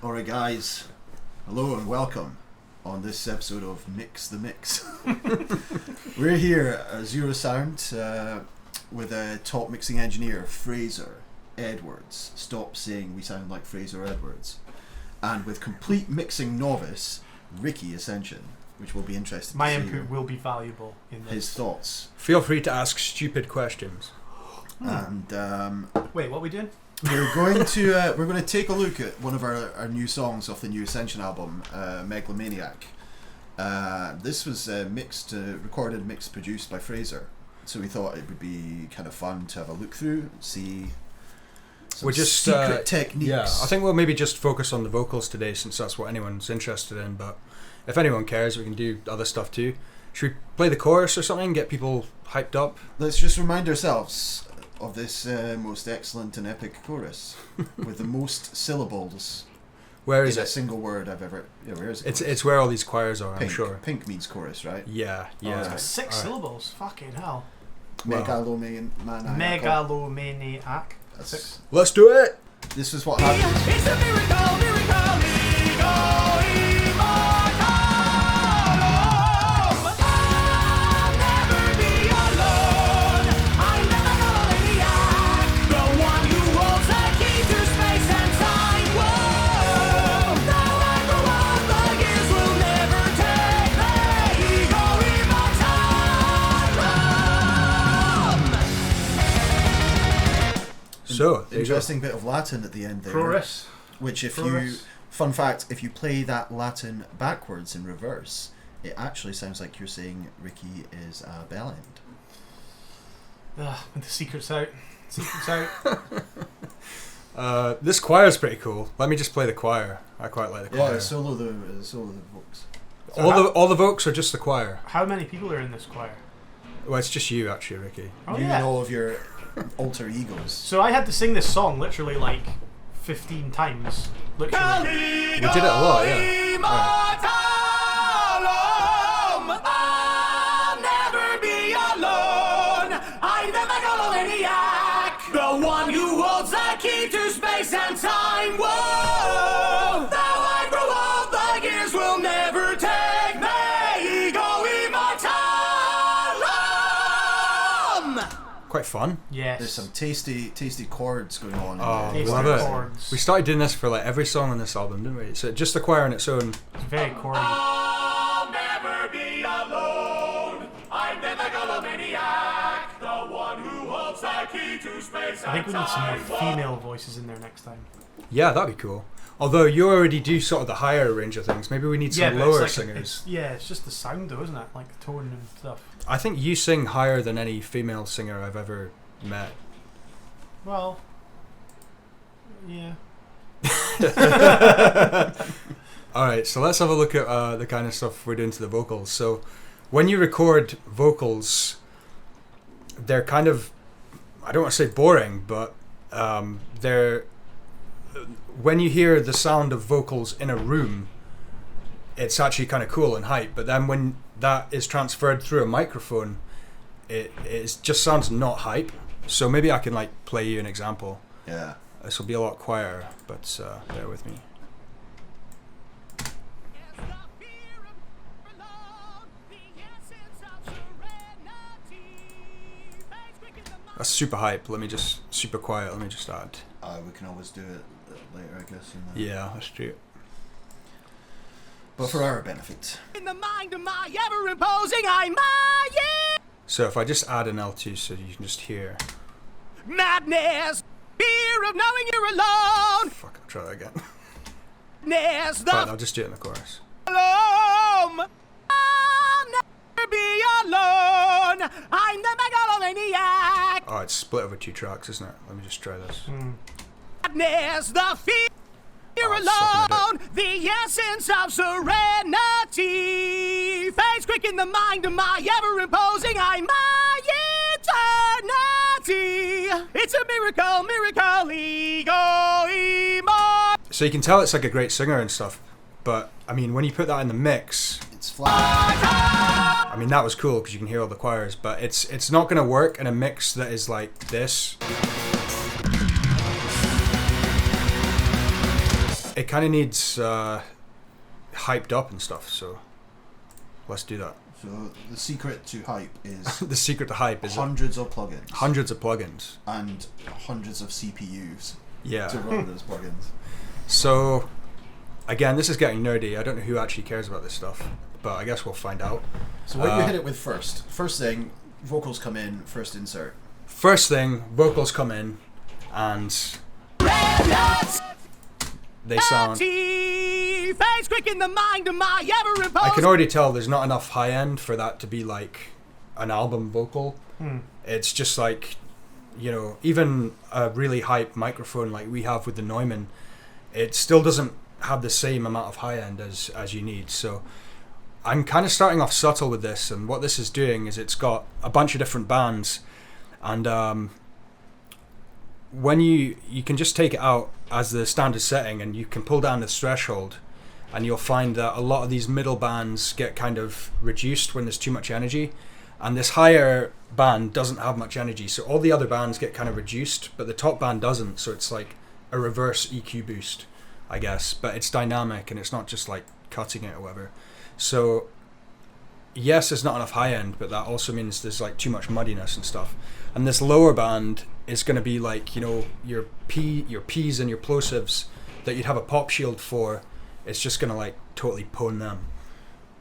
Alright guys, hello and welcome on this episode of Mix the Mix. We're here at Zero Sound with a top mixing engineer, Fraser Edwards. Stop saying we sound like Fraser Edwards. And with complete mixing novice, Ricky Ascension, which will be interesting My to input see will be valuable in this. his thoughts. Feel free to ask stupid questions. And Wait, what are we doing? we're going to take a look at one of our new songs off the new Ascension album, Megalomaniac. This was recorded, mixed, produced by Fraser. So we thought it would be kind of fun to have a look through, see some secret techniques. Yeah, I think we'll maybe just focus on the vocals today, since that's what anyone's interested in. But if anyone cares, we can do other stuff too. Should we play the chorus or something? Get people hyped up. Let's just remind ourselves of this most excellent and epic chorus with the most syllables. Where is in it? A single word I've ever. Yeah, where is it? It's where all these choirs are. Pink. I'm sure. Pink means chorus, right? Yeah, yeah. it's got 6 syllables. Fucking hell. Well, Megalomaniac. That's- 6. let's do it. This is what happens. It's a miracle, miracle, I'll never be alone. I'm the Megalomaniac, the one who holds the key to space and time. Whoa, though I grow up, the years will never take me. Go in my time. So there you go. Interesting bit of Latin at the end there. Chorus. Which Chorus. Fun fact, if you play that Latin backwards in reverse, it actually sounds like you're saying Ricky is a bell end. With the secret's out. Secret's out. This choir's pretty cool. Let me just play the choir. I quite like the choir. Yeah, solo the vocals. all the vocals are just the choir. How many people are in this choir? Well, it's just you actually, Ricky. Oh, You yeah. and all of your alter egos. So I had to sing this song literally like 15 times. Literally. We did it a lot, yeah. I'll never be alone. I'm the Megalomaniac, the one who holds the key to space and time. Whoa, though I grow old, the years will never take me. Go in my time. Quite fun. Yes. There's some tasty chords going on. Oh, in there. Tasty love it. chords. We started doing this for like every song on this album, didn't we? So just the choir on its own. It's very chordy. I'll never be alone. I'm the Megalomaniac, the one who holds the key to space I think we and need some more time. female voices in there next time. Yeah, that'd be cool. Although you already do sort of the higher range of things. Maybe we need some but lower it's like singers. it's just the sound though, isn't it? Like the tone and stuff. I think you sing higher than any female singer I've ever met. Well, yeah. Alright, so let's have a look at the kind of stuff we're doing to the vocals. So when you record vocals, they're kind of, I don't want to say boring, but they're, when you hear the sound of vocals in a room, it's actually kind of cool and hype. But then when that is transferred through a microphone, it just sounds not hype. So maybe I can like play you an example. Yeah. This will be a lot quieter, but bear with me. That's super hype. Let me just super quiet. Let me just add. We can always do it later, I guess. Yeah, that's true. But for our benefit. In the mind of my ever-imposing I Maya. So if I just add an L2 so you can just hear. Madness, fear of knowing you're alone. Fuck, I'll try that again. Madness, the Fine, I'll just do it in the chorus. alone. I'll never be alone. I'm the Megalomaniac. Oh, it's split over 2 tracks, isn't it? Let me just try this. Madness, the fear you're Oh, sucking alone. The essence of serenity. Fades quick in the mind of my ever-imposing I my eternity. It's a miracle, miracle, ego, emo. So you can tell it's like a great singer and stuff, but I mean, when you put that in the mix, It's flat. I mean, that was cool because you can hear all the choirs, but it's not going to work in a mix that is like this. it kind of needs hyped up and stuff. So let's do that. So the secret to hype is The secret to hype is hundreds of plugins hundreds of plugins. and hundreds of CPUs Yeah. to run those plugins. So again, this is getting nerdy. I don't know who actually cares about this stuff, but I guess we'll find out. So what you hit it with first? First thing, vocals come in, first insert. First thing, vocals come in, and they sound. Face quick in the mind of my ever I can already tell there's not enough high end for that to be like an album vocal. It's just like, you know, even a really hype microphone like we have with the Neumann, it still doesn't have the same amount of high end as you need. So I'm kind of starting off subtle with this, and what this is doing is it's got a bunch of different bands, and when you can just take it out as the standard setting, and you can pull down the threshold, and you'll find that a lot of these middle bands get kind of reduced when there's too much energy, and this higher band doesn't have much energy, so all the other bands get kind of reduced, but the top band doesn't. So it's like a reverse EQ boost, I guess, but it's dynamic and it's not just like cutting it or whatever. So yes, there's not enough high end, but that also means there's like too much muddiness and stuff. And this lower band is going to be like, you know, your P's and your plosives that you'd have a pop shield for. It's just going to like totally pwn them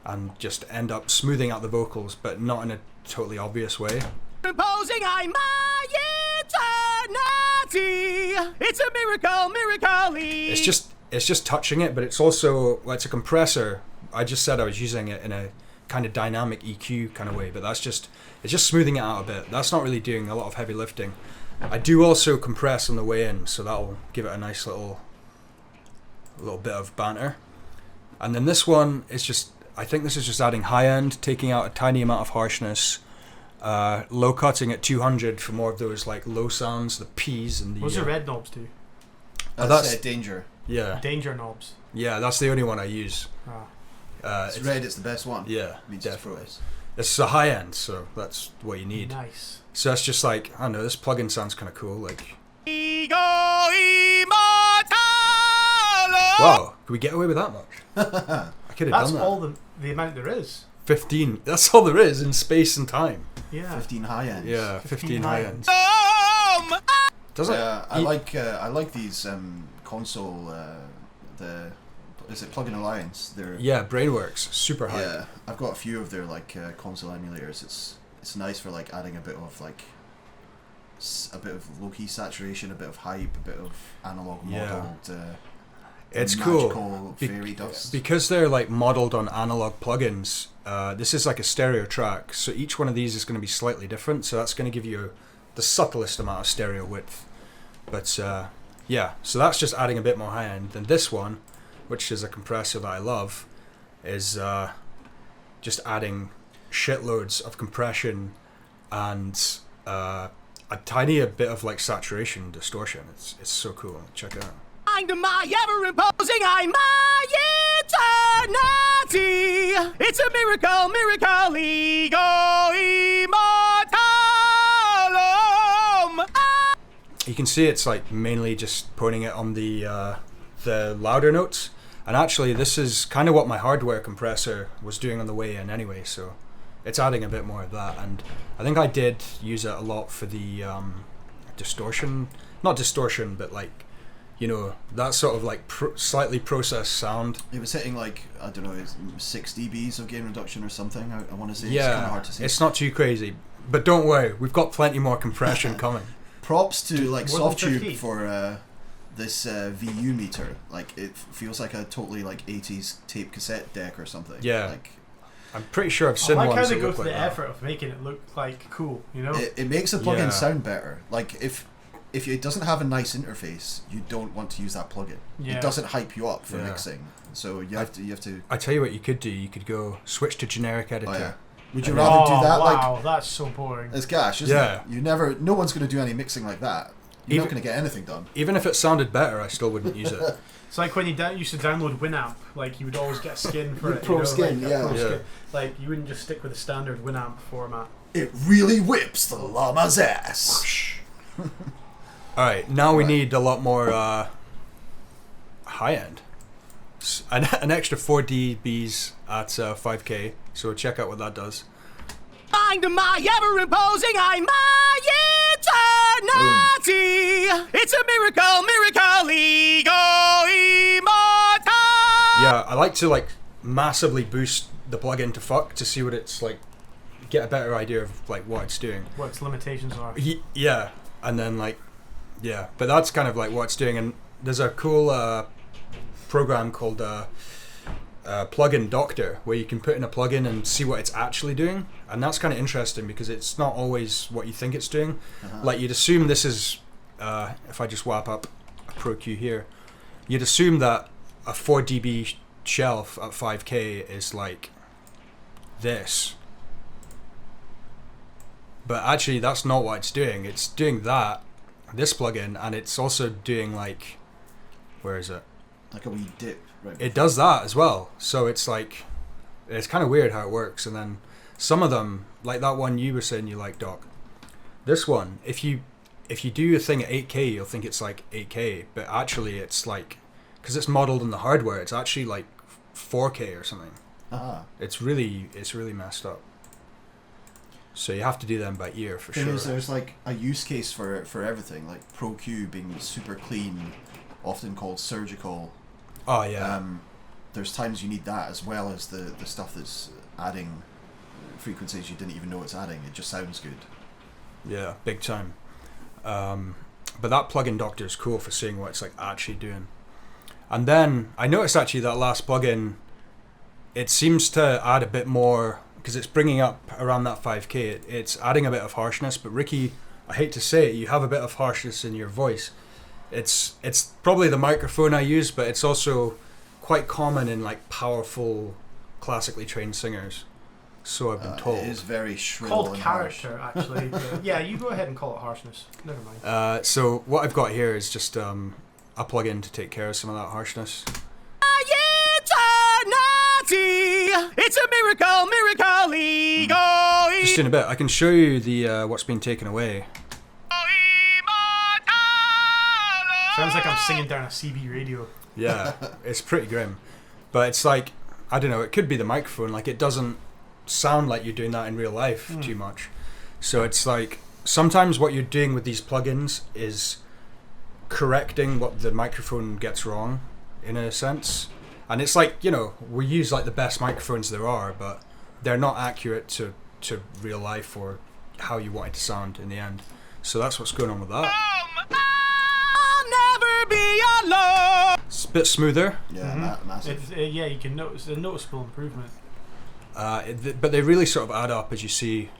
and just end up smoothing out the vocals, but not in a totally obvious way. Imposing I'm my eternity. It's a miracle, miracle-y. It's just touching it, but it's also, well, it's a compressor. I just said I was using it in a kind of dynamic EQ kind of way, but it's just smoothing it out a bit. That's not really doing a lot of heavy lifting. I do also compress on the way in, so that'll give it a nice little bit of banter. And then this one is just, I think this is just adding high end, taking out a tiny amount of harshness, low cutting at 200 for more of those like low sounds, the P's and the. What's the red knobs do? That's Danger. Yeah. Danger knobs. Yeah, that's the only one I use. It's red, it's the best one. Yeah, Means definitely. it's It's the high end, so that's what you need. Nice. So that's just like, I don't know, this plugin sounds kind of cool. Like, Ego immortal. wow, could we get away with that much? I could have That's done that. all the amount there is. 15. That's all there is in space and time. Yeah. 15 high ends. Yeah, 15 high ends. Um, Doesn't I like these console. Is it Plugin Alliance? They're Yeah, Brainworks, super high. yeah. I've got a few of their like console emulators. It's nice for like adding a bit of like a bit of low key saturation, a bit of hype, a bit of analog Yeah. modeled. It's magical cool. fairy dust. Because they're like modeled on analog plugins, this is like a stereo track, so each one of these is going to be slightly different, so that's going to give you the subtlest amount of stereo width. But yeah, so that's just adding a bit more high end. Then this one, which is a compressor that I love, is just adding shitloads of compression and a tiny bit of like saturation and distortion. It's so cool. Check it out. Mind of my ever imposing I'm my eternity. It's a miracle, miracle, ego immortalum. You can see it's like mainly just putting it on the louder notes, and actually this is kind of what my hardware compressor was doing on the way in anyway, so it's adding a bit more of that. And I think I did use it a lot for the distortion, not distortion, but like, you know, that sort of like slightly processed sound. It was hitting like, I don't know, 6 dBs of gain reduction or something. I want to say. Yeah, it's kind of hard to say. it's not too crazy, but don't worry, we've got plenty more compression coming. Props to like More than Softube 50. for this VU meter. Like it feels like a totally like 80s tape cassette deck or something. Yeah. Like I'm pretty sure I've I seen like how ones they that go look to like the that. effort of making it look like cool, you know? it makes the plugin Yeah. sound better. Like if it doesn't have a nice interface, you don't want to use that plugin. Yeah. It doesn't hype you up for Yeah. mixing. So you have to. I tell you what you could do. You could go switch to generic editor. Oh yeah. Would you And rather do that? Wow, Like that's so boring. it's gash, isn't Yeah. it? No one's going to do any mixing like that. You're Even- not going to get anything done. Even if it sounded better, I still wouldn't use it. It's like when you used to download Winamp, like you would always get a skin for it. Pro you know, skin, like a yeah. pro Yeah. skin. Like you wouldn't just stick with the standard Winamp format. It really whips the llama's ass. All right, now we Right. need a lot more high end. an extra 4 dBs at 5K. So check out what that does. Mind my ever-imposing, I'm my eternity. It's a miracle, ego immortal. Yeah, I like to like massively boost the plugin to fuck to see what it's like, get a better idea of like what it's doing. What its limitations are. Yeah, and then like, yeah, but that's kind of like what it's doing. And there's a cool program called Plugin Doctor where you can put in a plugin and see what it's actually doing, and that's kind of interesting because it's not always what you think it's doing. Like you'd assume this is, if I just whap up a Pro Q here, you'd assume that a 4 dB shelf at 5K is like this, but actually that's not what it's doing. It's doing this plugin, and it's also doing like, where is it? Like a wee dip, right? It does that as well. So it's like, it's kind of weird how it works. And then some of them, like that one you were saying you like, Doc. This one, if you do a thing at 8K, you'll think it's like 8K, but actually it's like, because it's modeled in the hardware, it's actually like 4K or something. It's really messed up. So you have to do them by ear for sure. There's like a use case for everything, like Pro Q being super clean, often called surgical. Oh yeah. There's times you need that as well as the stuff that's adding frequencies you didn't even know it's adding. It just sounds good. Yeah, big time. But that plugin Doctor is cool for seeing what it's like actually doing. And then I noticed actually that last plugin, it seems to add a bit more, because it's bringing up around that 5K. It's adding a bit of harshness. But Ricky, I hate to say it, you have a bit of harshness in your voice. It's probably the microphone I use, but it's also quite common in like powerful, classically trained singers. So I've been told. It is very shrill Called and harsh. character, actually. Yeah, you go ahead and call it harshness. Never mind. So what I've got here is just a plugin to take care of some of that harshness. Eternity. It's a miracle, ego. Just in a bit, I can show you the what's been taken away. Sounds like I'm singing down a CB radio. Yeah, it's pretty grim. But it's like, I don't know, it could be the microphone. Like, it doesn't sound like you're doing that in real life too much. So it's like, sometimes what you're doing with these plugins is correcting what the microphone gets wrong, in a sense. And it's like, you know, we use like the best microphones there are, but they're not accurate to real life or how you want it to sound in the end. So that's what's going on with that. Be alone. It's a bit smoother. Yeah, massive. Yeah, you can notice a noticeable improvement. But they really sort of add up as you see.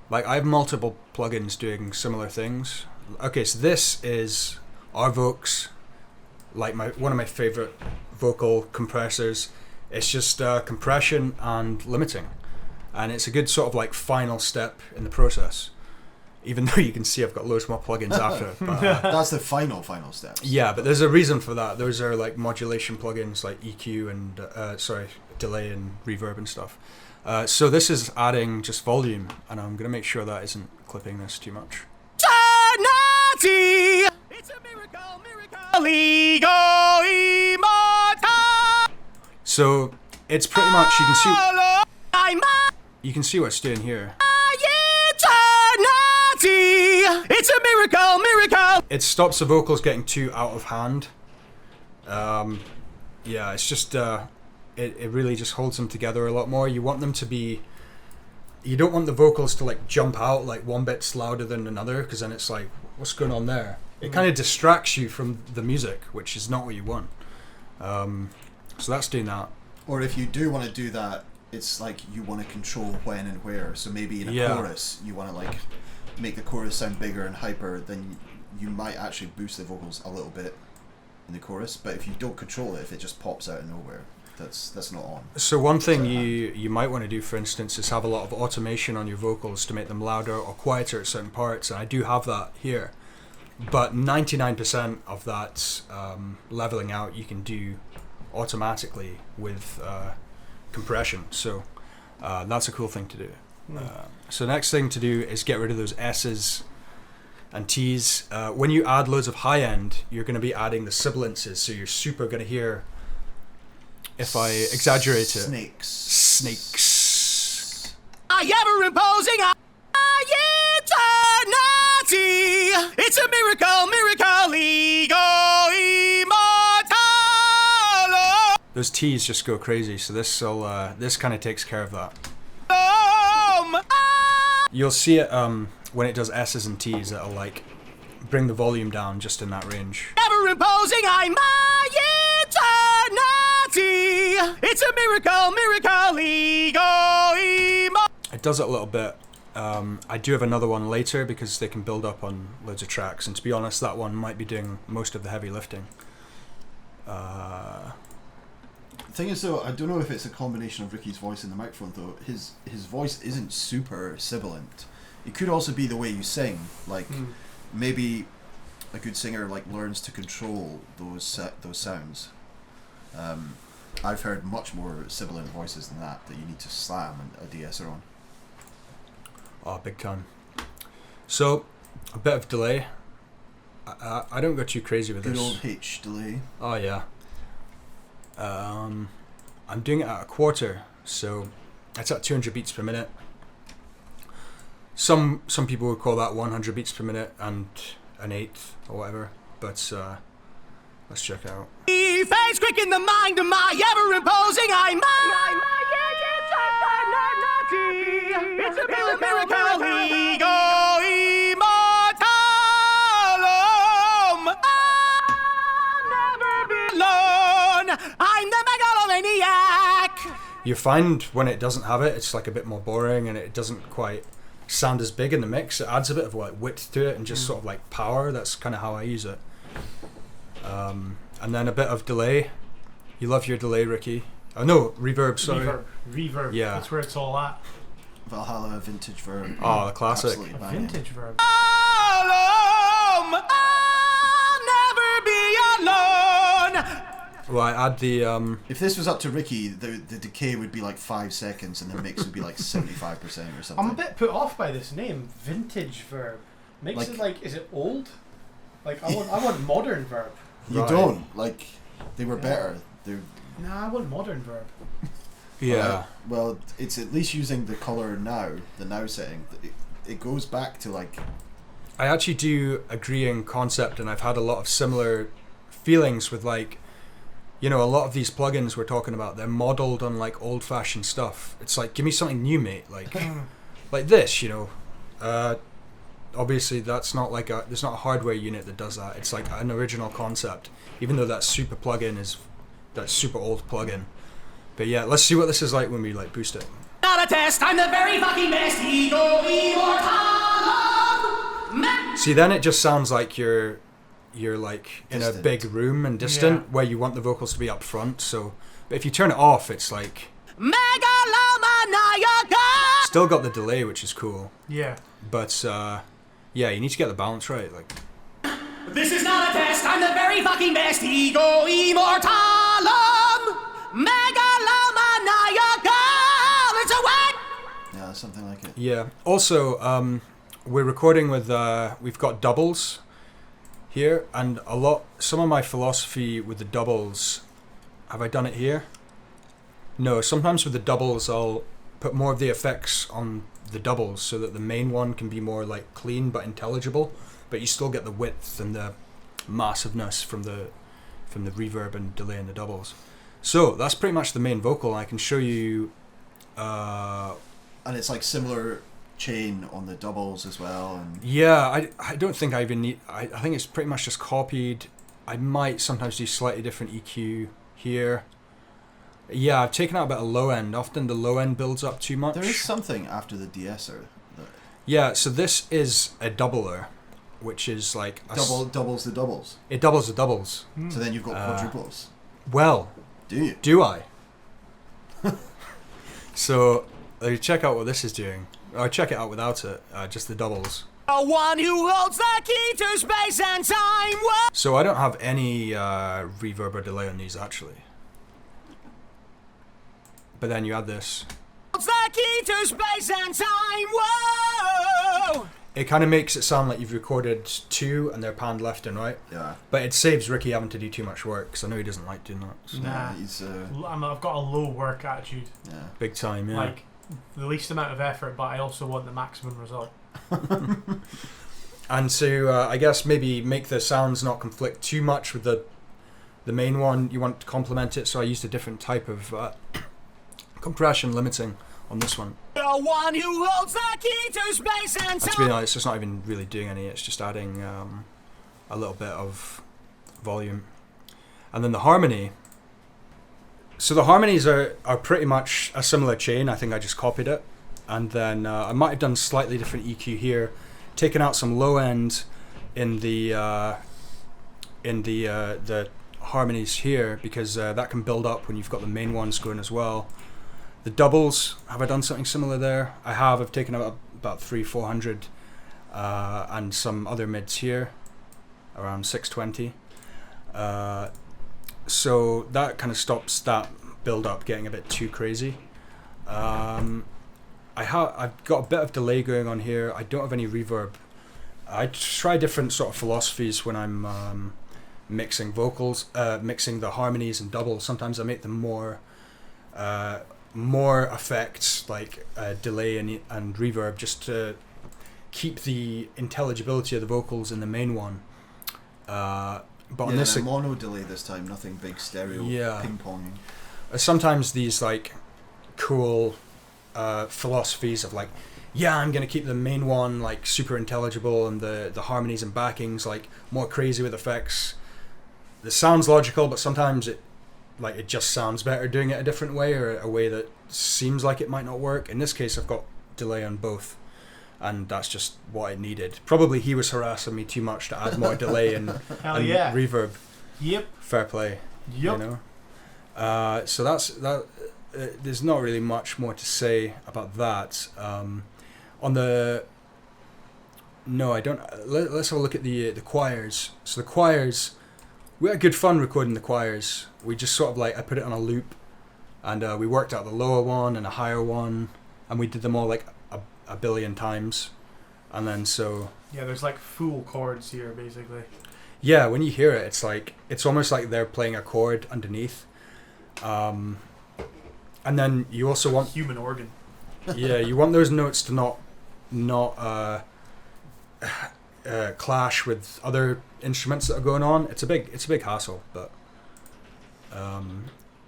Like, I have multiple plugins doing similar things. Okay, so this is Arvox, like one of my favorite vocal compressors. It's just compression and limiting, and it's a good sort of like final step in the process. Even though you can see I've got loads more plugins after it. But, That's the final step. yeah, but there's a reason for that. Those are like modulation plugins like EQ and delay and reverb and stuff. So this is adding just volume, and I'm going to make sure that isn't clipping this too much. Eternity. It's a miracle, ego immortal. So it's pretty much, you can see what it's doing here. It's a miracle. It stops the vocals getting too out of hand. Yeah, it's just it really just holds them together a lot more. You want them to be, you don't want the vocals to like jump out like one bit's louder than another, because then it's like, what's going on there? It kind of distracts you from the music, which is not what you want. So that's doing that. Or if you do want to do that, it's like you want to control when and where. So maybe in a chorus, you want to like make the chorus sound bigger and hyper, then you might actually boost the vocals a little bit in the chorus. But if you don't control it, if it just pops out of nowhere, that's not on. So one thing you might want to do, for instance, is have a lot of automation on your vocals to make them louder or quieter at certain parts, and I do have that here. But 99% of that leveling out you can do automatically with compression. So that's a cool thing to do. So next thing to do is get rid of those S's and T's. When you add loads of high end, you're going to be adding the sibilances, so you're super going to hear if I exaggerate it. Snakes. I ever imposing eternity. It's a miracle, ego immortal. Those T's just go crazy, so this kind of takes care of that. You'll see it when it does S's and T's, it'll like bring the volume down just in that range. Ever imposing my eternity. It's a miracle, ego immortal. It does it a little bit. I do have another one later because they can build up on loads of tracks, and to be honest, that one might be doing most of the heavy lifting. Thing is though, I don't know if it's a combination of Ricky's voice and the microphone though. His voice isn't super sibilant. It could also be the way you sing. Like maybe a good singer like learns to control those sounds. I've heard much more sibilant voices than that you need to slam a de-esser on. Oh, big time. So, a bit of delay. I don't go too crazy with Good this. old H delay. Oh yeah. I'm doing it at a quarter, so it's at 200 beats per minute. Some people would call that 100 beats per minute and an eighth or whatever, but let's check it out. Face quick in the mind of my ever imposing it's a miracle, ego immortal. I'll never be alone. I'm the Megalomaniac. You find when it doesn't have it, it's like a bit more boring and it doesn't quite sound as big in the mix. It adds a bit of like width to it and just sort of like power. That's kind of how I use it. And then a bit of delay. You love your delay, Ricky. Oh no, reverb, sorry. Reverb. Yeah. That's where it's all at. Valhalla vintage verb. Oh, the classic. Absolutely A banging. vintage verb. I'll never be alone. Well, I add the If this was up to Ricky, the decay would be like 5 seconds and the mix would be like 75% or something. I'm a bit put off by this name, vintage verb. Makes Like- it like, is it old? Like I want modern verb. You Right. don't. Like, they were better. They're, Nah, I want modern verb. yeah. well, it's at least using the color now, the now setting. It goes back to like, I actually do agree in concept, and I've had a lot of similar feelings with like, you know, a lot of these plugins we're talking about. They're modeled on like old-fashioned stuff. It's like, give me something new, mate. Like, like this, you know. Obviously, that's not like there's not a hardware unit that does that. It's like an original concept, even though that super plugin is that super old plugin. But yeah, let's see what this is like when we like boost it. Not a test, I'm the very fucking best. Ego immortal. See, then it just sounds like you're like in a Distant. big room and distant, where you want the vocals to be up front. So, but if you turn it off, it's like Megalomaniac. still got the delay, which is cool. Yeah. But yeah, you need to get the balance right. Like, This is not a test, I'm the very fucking best. Ego immortal. Megalomaniac. It's a whack. yeah, something like it. yeah. Also, we're recording with we've got doubles here, and some of my philosophy with the doubles. Have I done it here? No. Sometimes with the doubles, I'll put more of the effects on the doubles so that the main one can be more like clean but intelligible, but you still get the width and the massiveness from the reverb and delay in the doubles. So that's pretty much the main vocal. I can show you And it's like similar chain on the doubles as well. And yeah, I don't think I even need I think it's pretty much just copied. I might sometimes do slightly different EQ here. Yeah, I've taken out a bit of low end. Often the low end builds up too much. there is something after the de-esser. Yeah, so this is a doubler, which is like Doubles the doubles. it doubles the doubles. So then you've got quadruples. Well, Do you? do I? So check out what this is doing. Or check it out without it, just the doubles. The one who holds the key to space and time. So I don't have any reverb or delay on these actually. But then you add this. Holds the key to space and time. Whoa. it kind of makes it sound like you've recorded two and they're panned left and right. Yeah. But it saves Ricky having to do too much work, because I know he doesn't like doing that. So. Nah. He's I've got a low work attitude. yeah. Big time, yeah. Like, the least amount of effort, but I also want the maximum result. And to, I guess, maybe make the sounds not conflict too much with the main one, you want to complement it, so I used a different type of compression limiting on this one. The one who holds the key to space and And to be honest, it's not even really doing any, it's just adding a little bit of volume. And then the harmony. So the harmonies are pretty much a similar chain. I think I just copied it. And then I might have done slightly different EQ here, taken out some low end in the harmonies here, because that can build up when you've got the main ones going as well. The doubles, have I done something similar there? I have. I've taken out about 300-400 and some other mids here, around 620. So that kind of stops that build up getting a bit too crazy. I've got a bit of delay going on here. I don't have any reverb. I try different sort of philosophies when I'm mixing vocals, mixing the harmonies and doubles. Sometimes I make them more effects, like delay and reverb, just to keep the intelligibility of the vocals in the main one. But on this, mono delay this time, nothing big stereo ping ponging. Sometimes these like cool philosophies of like, yeah, I'm gonna keep the main one like super intelligible and the harmonies and backings like more crazy with effects. This sounds logical, but sometimes it just sounds better doing it a different way, or a way that seems like it might not work. In this case, I've got delay on both, and that's just what I needed. Probably he was harassing me too much to add more delay and reverb. Yep. Fair play. Yep. You know. So that's that. There's not really much more to say about that. On the no, I don't. Let's have a look at the choirs. So the choirs, we had good fun recording the choirs. We just sort of like, I put it on a loop, and we worked out the lower one and a higher one, and we did them all like a billion times, and then so yeah, there's like full chords here basically. Yeah, when you hear it, it's almost like they're playing a chord underneath. And then you also want human organ. Yeah, you want those notes to not clash with other instruments that are going on. It's a big hassle, but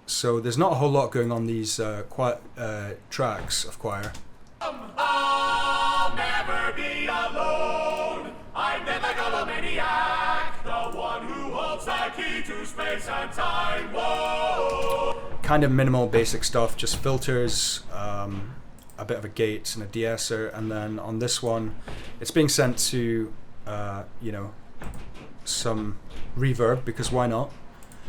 so there's not a whole lot going on these tracks of choir. I'll never be alone. I'm the Megalomaniac, the one who holds the key to space and time. Whoa. Kind of minimal basic stuff, just filters, a bit of a gate and a de-esser, and then on this one it's being sent to some reverb, because why not?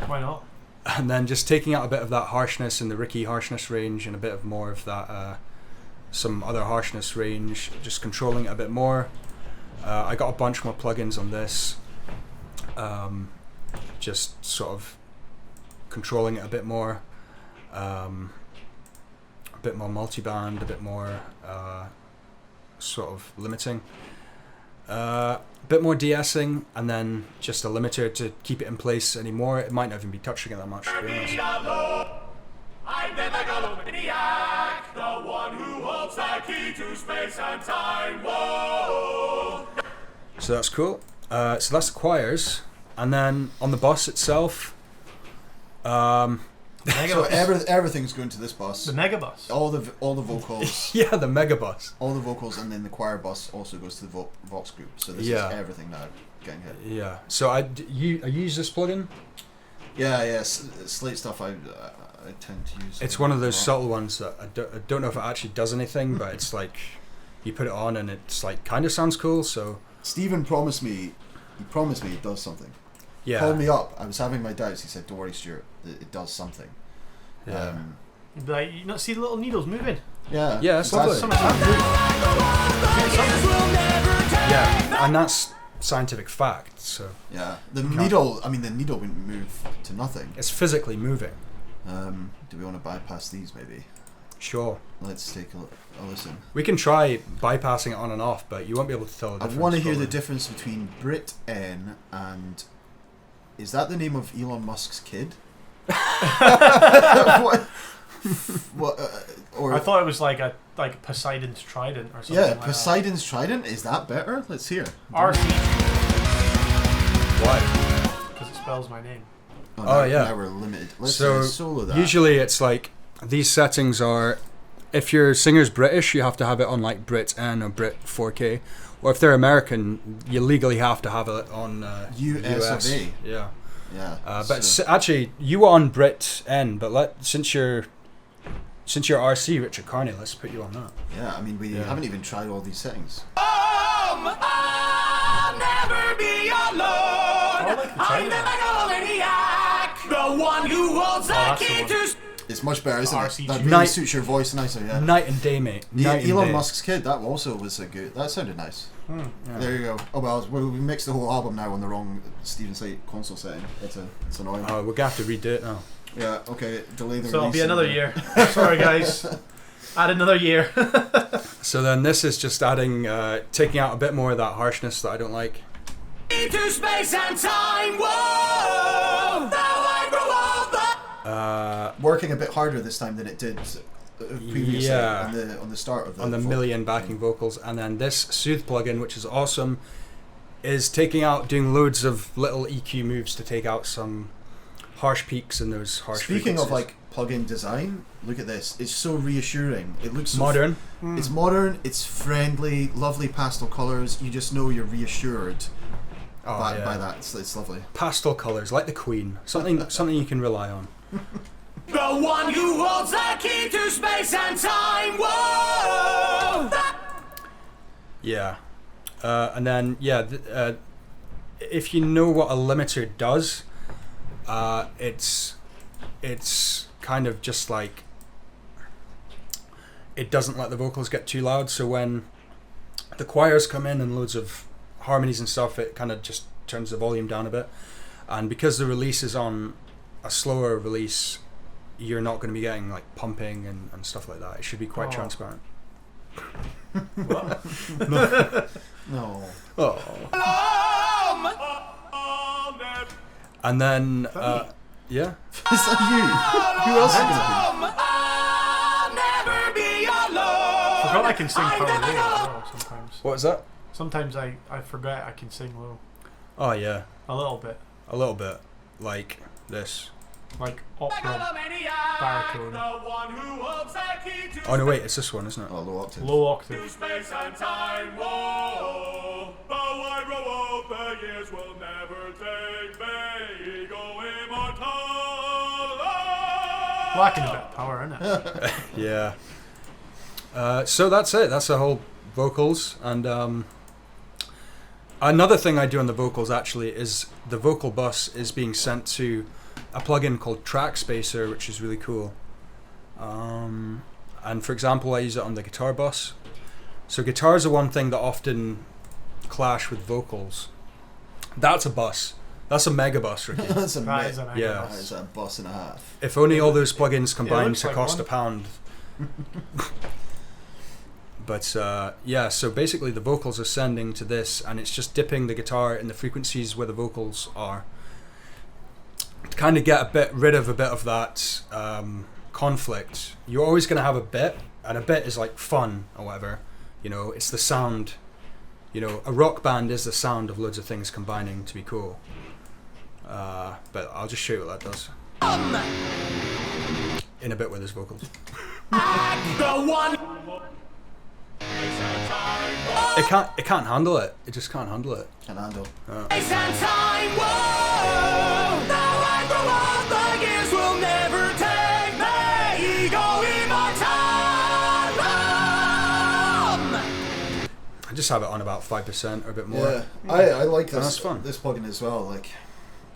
Why not? And then just taking out a bit of that harshness in the Ricky harshness range, and a bit of more of that some other harshness range, just controlling it a bit more. I got a bunch more plugins on this, just sort of controlling it a bit more. A bit more multiband, a bit more sort of limiting, a bit more de-essing, and then just a limiter to keep it in place anymore. It might not even be touching it that much, to be honest. I'm the Megalomaniac, the one who holds the key to space and time. Whoa. So that's cool. So that's the choirs, and then on the bus itself, So everything's going to this bus. The megabus. All the vocals. yeah, the mega bus. All the vocals, and then the choir bus also goes to the Vox group. So this is everything now getting hit. Yeah. So I use this plugin. Yeah. Slate stuff. I tend to use. It's one of those subtle ones that I don't know if it actually does anything, but it's like you put it on and it's like kind of sounds cool. So Stephen promised me. He promised me it does something. yeah. Called me up. I was having my doubts. He said, "Don't worry, Stuart. It does something." Yeah. Like, you not see the little needles moving? Yeah. Yeah, it's lovely. Something's happening. Yeah, and that's scientific fact. So Yeah. The needle. I mean, the needle wouldn't move to nothing. it's physically moving. Do we want to bypass these maybe? Sure. Let's take a listen. We can try bypassing it on and off, but you won't be able to tell the I difference. want to hear the probably. difference between Brit N and... Is that the name of Elon Musk's kid? what? What? Or I thought it was like Poseidon's trident or something. yeah, like Poseidon's trident. Is that better? Let's hear. RC, Why? because it spells my name. Oh, yeah. Now we're limited. Let's So solo that. usually it's like these settings are, if your singer's British, you have to have it on like Brit N or Brit 4K, or if they're American, you legally have to have it on US of A. Yeah. Yeah. But actually, you were on Brit N, but since you're RC Richard Carney, let's put you on that. yeah, I mean, we haven't even tried all these settings. I'll never be alone. I like the I'm the Megalomaniac, the one who holds the that's the key one. to It's much better, isn't RC. it? That really Night- suits your voice nicer, yeah. Night and day, mate. Night and Elon day. Musk's kid, that also was a good... That sounded nice. Yeah. There you go. Oh well, we mixed the whole album now on the wrong Steven Slate console setting. It's annoying. Oh, we're gonna have to redo it now. Yeah, okay, delay the So it'll release be another and- year. Sorry, guys. Add another year. So then this is just adding, taking out a bit more of that harshness that I don't like. into space and time. Whoa! Now I grow older. Working a bit harder this time than it did previously Yeah. on the start of the On the full- million backing vocals, and then this Soothe plugin, which is awesome, is doing loads of little EQ moves to take out some harsh peaks in those harsh Speaking of frequencies. like plugin design, look at this. It's so reassuring. It looks so modern. It's modern. It's friendly. Lovely pastel colors. You just know you're reassured Oh, by yeah. that. It's lovely. Pastel colors, like the Queen. Something you can rely on. The one who holds the key to space and time. Whoa! Yeah. And then, if you know what a limiter does, it's kind of just like, it doesn't let the vocals get too loud, so when the choirs come in and loads of harmonies and stuff, it kind of just turns the volume down a bit. And because the release is on a slower release, you're not going to be getting like pumping and stuff like that. It should be quite transparent. What? No. Oh. And then, yeah. Is that you? Who else is it? I'll never be alone. I forgot I can sing power low as well sometimes. What was that? Sometimes I forget I can sing low. Oh yeah, A little bit. a little bit, like this. Like opera baritone. Oh no, wait, it's this one, isn't it? Oh, low octave. Low octave. Space and time, whoa. Though I grow old, the years will never take me. Ego immortal. Lacking a bit of power, isn't it? Yeah. So that's it. That's the whole vocals. And another thing I do on the vocals actually is the vocal bus is being sent to a plugin called Track Spacer, which is really cool. And for example, I use it on the guitar bus. So guitars are one thing that often clash with vocals. That's a bus. That's a mega bus, Ricky. That's a That is a that Yeah. is a bus and a half. If only all those plugins combined looks to like cost one. £1. But so basically the vocals are sending to this, and it's just dipping the guitar in the frequencies where the vocals are. To kind of get rid of a bit of that conflict. You're always going to have a bit, and a bit is like fun or whatever. You know, it's the sound. You know, a rock band is the sound of loads of things combining to be cool. But I'll just show you what that does. In a bit with his vocals. The one. It can't handle it. It just can't handle it. Can handle. Space and time, whoa. Now I grow old, the years will never take me. Ego immortal. I just have it on about 5% or a bit more. Yeah, I like this. That's fun. This plugin as well. Like,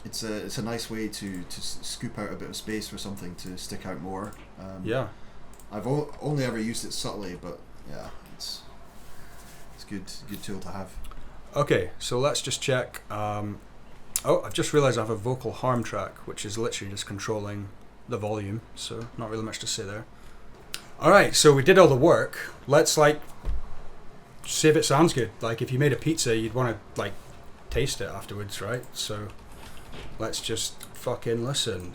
it's a nice way to scoop out a bit of space for something to stick out more. Yeah. I've only ever used it subtly, but yeah, it's good tool to have. Okay, so let's just check. I've just realised I have a vocal harm track, which is literally just controlling the volume, so not really much to say there. All right, so we did all the work. Let's like see if it sounds good. Like if you made a pizza, you'd want to like taste it afterwards, right? So let's just fucking listen.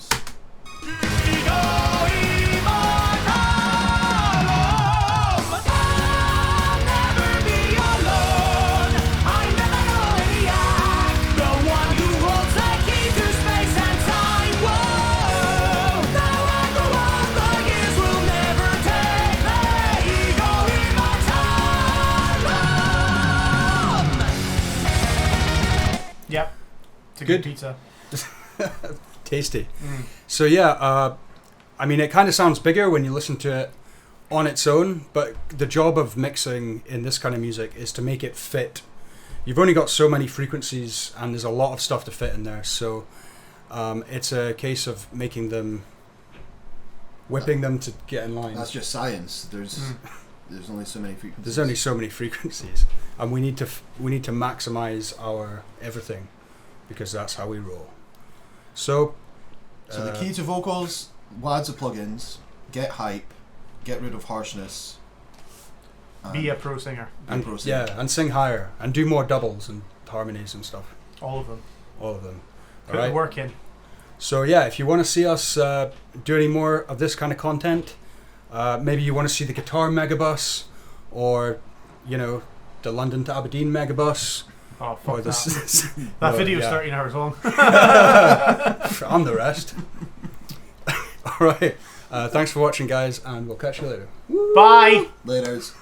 Yep. It's a good pizza. Tasty. So yeah, I mean, it kind of sounds bigger when you listen to it on its own, but the job of mixing in this kind of music is to make it fit. You've only got so many frequencies, and there's a lot of stuff to fit in there. So it's a case of making them, whipping them to get in line. That's just science. There's only so many frequencies. There's only so many frequencies, and we need to maximize our everything, because that's how we roll. So the key to vocals: wads of plugins, get hype, get rid of harshness, Be a pro singer. and sing higher, and do more doubles and harmonies and stuff. All of them. All of them. Put the work in. So yeah, if you want to see us do any more of this kind of content, maybe you want to see the guitar megabus, or the London to Aberdeen megabus. Oh, fuck or that. That video's 13 hours long. I'm the rest. All right. Thanks for watching, guys, and we'll catch you later. Bye. Laters.